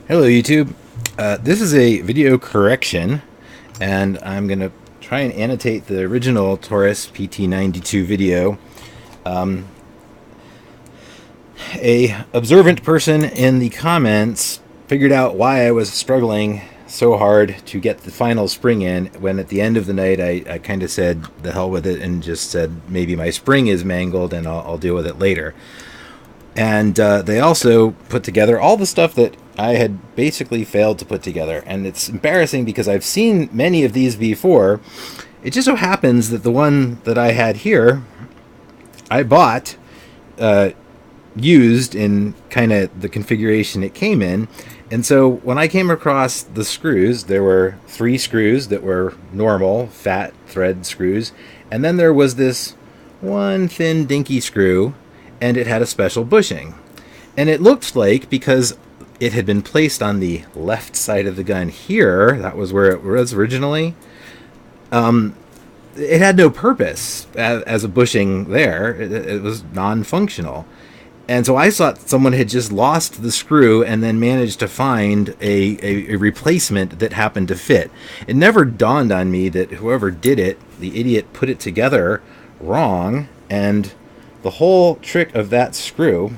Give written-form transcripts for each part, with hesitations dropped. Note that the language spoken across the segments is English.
Hello YouTube. This is a video correction, and I'm going to try and annotate the original Taurus PT92 video. A observant person in the comments figured out why I was struggling so hard to get the final spring in, when at the end of the night I kind of said the hell with it and just said maybe my spring is mangled and I'll deal with it later. And they also put together all the stuff that I had basically failed to put together. And it's embarrassing because I've seen many of these before. It just so happens that the one that I had here, I bought used in kind of the configuration it came in. And so when I came across the screws, there were 3 screws that were normal, fat thread screws. And then there was this one thin, dinky screw, and it had a special bushing. And it looked like, because it had been placed on the left side of the gun here, that was where it was originally, it had no purpose as a bushing there. It was non-functional. And so I thought someone had just lost the screw and then managed to find a replacement that happened to fit. It never dawned on me that whoever did it, the idiot, put it together wrong. And the whole trick of that screw,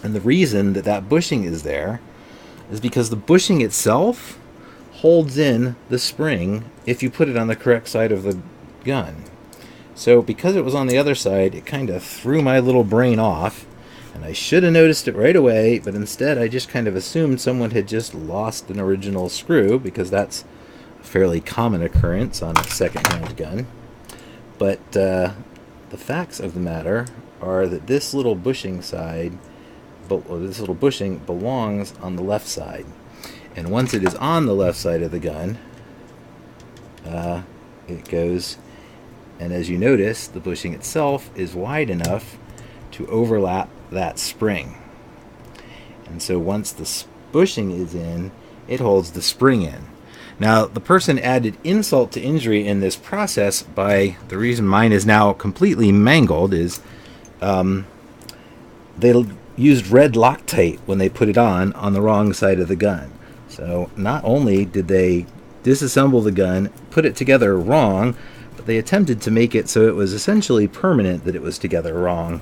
and the reason that that bushing is there, is because the bushing itself holds in the spring if you put it on the correct side of the gun. So because it was on the other side, it kind of threw my little brain off, and I should have noticed it right away, but instead I just kind of assumed someone had just lost an original screw, because that's a fairly common occurrence on a second-hand gun. But the facts of the matter are that this little bushing belongs on the left side. And once it is on the left side of the gun, it goes, and as you notice, the bushing itself is wide enough to overlap that spring. And so once the bushing is in, it holds the spring in. Now, the person added insult to injury in this process by, the reason mine is now completely mangled is they used red Loctite when they put it on the wrong side of the gun. So not only did they disassemble the gun, put it together wrong, but they attempted to make it so it was essentially permanent that it was together wrong.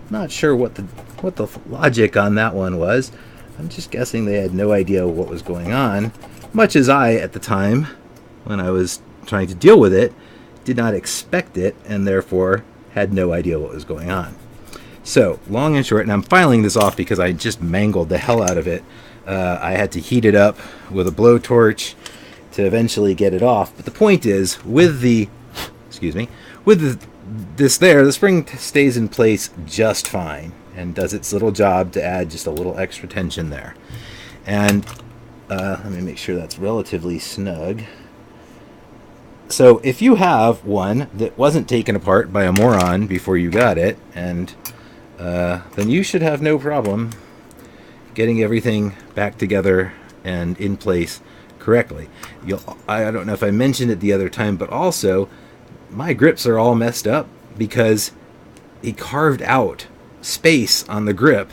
Not sure what the logic on that one was. I'm just guessing they had no idea what was going on, much as I, at the time, when I was trying to deal with it, did not expect it, and therefore had no idea what was going on. So, long and short, and I'm filing this off because I just mangled the hell out of it. I had to heat it up with a blowtorch to eventually get it off. But the point is, with the spring stays in place just fine and does its little job to add just a little extra tension there. And let me make sure that's relatively snug. So if you have one that wasn't taken apart by a moron before you got it, and then you should have no problem getting everything back together and in place correctly. I don't know if I mentioned it the other time, but also my grips are all messed up because he carved out space on the grip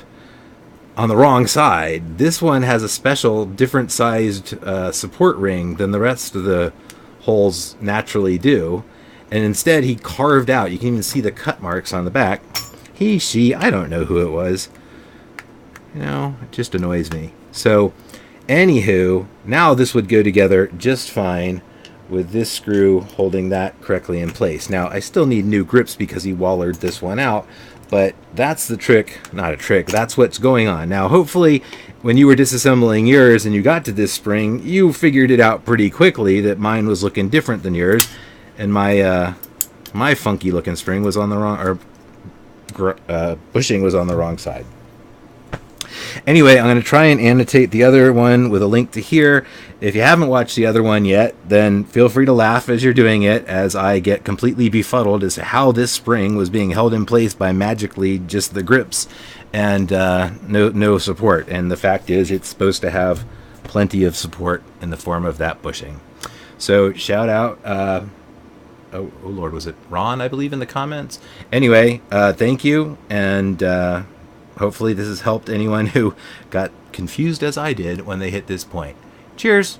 on the wrong side. This one has a special different sized support ring than the rest of the holes naturally do, and instead he carved out, you can even see the cut marks on the back. She, I don't know who it was. You know, it just annoys me. So, anywho, now this would go together just fine with this screw holding that correctly in place. Now, I still need new grips because he wallered this one out, but that's the trick, not a trick, that's what's going on. Now, hopefully, when you were disassembling yours and you got to this spring, you figured it out pretty quickly that mine was looking different than yours, and my funky looking spring was on the wrong, or bushing was on the wrong side. Anyway, I'm going to try and annotate the other one with a link to here. If you haven't watched the other one yet, then feel free to laugh as you're doing it, as I get completely befuddled as to how this spring was being held in place by magically just the grips and no support. And the fact is, it's supposed to have plenty of support in the form of that bushing. So shout out, oh Lord, was it Ron, I believe, in the comments? Anyway, thank you, and hopefully this has helped anyone who got confused as I did when they hit this point. Cheers!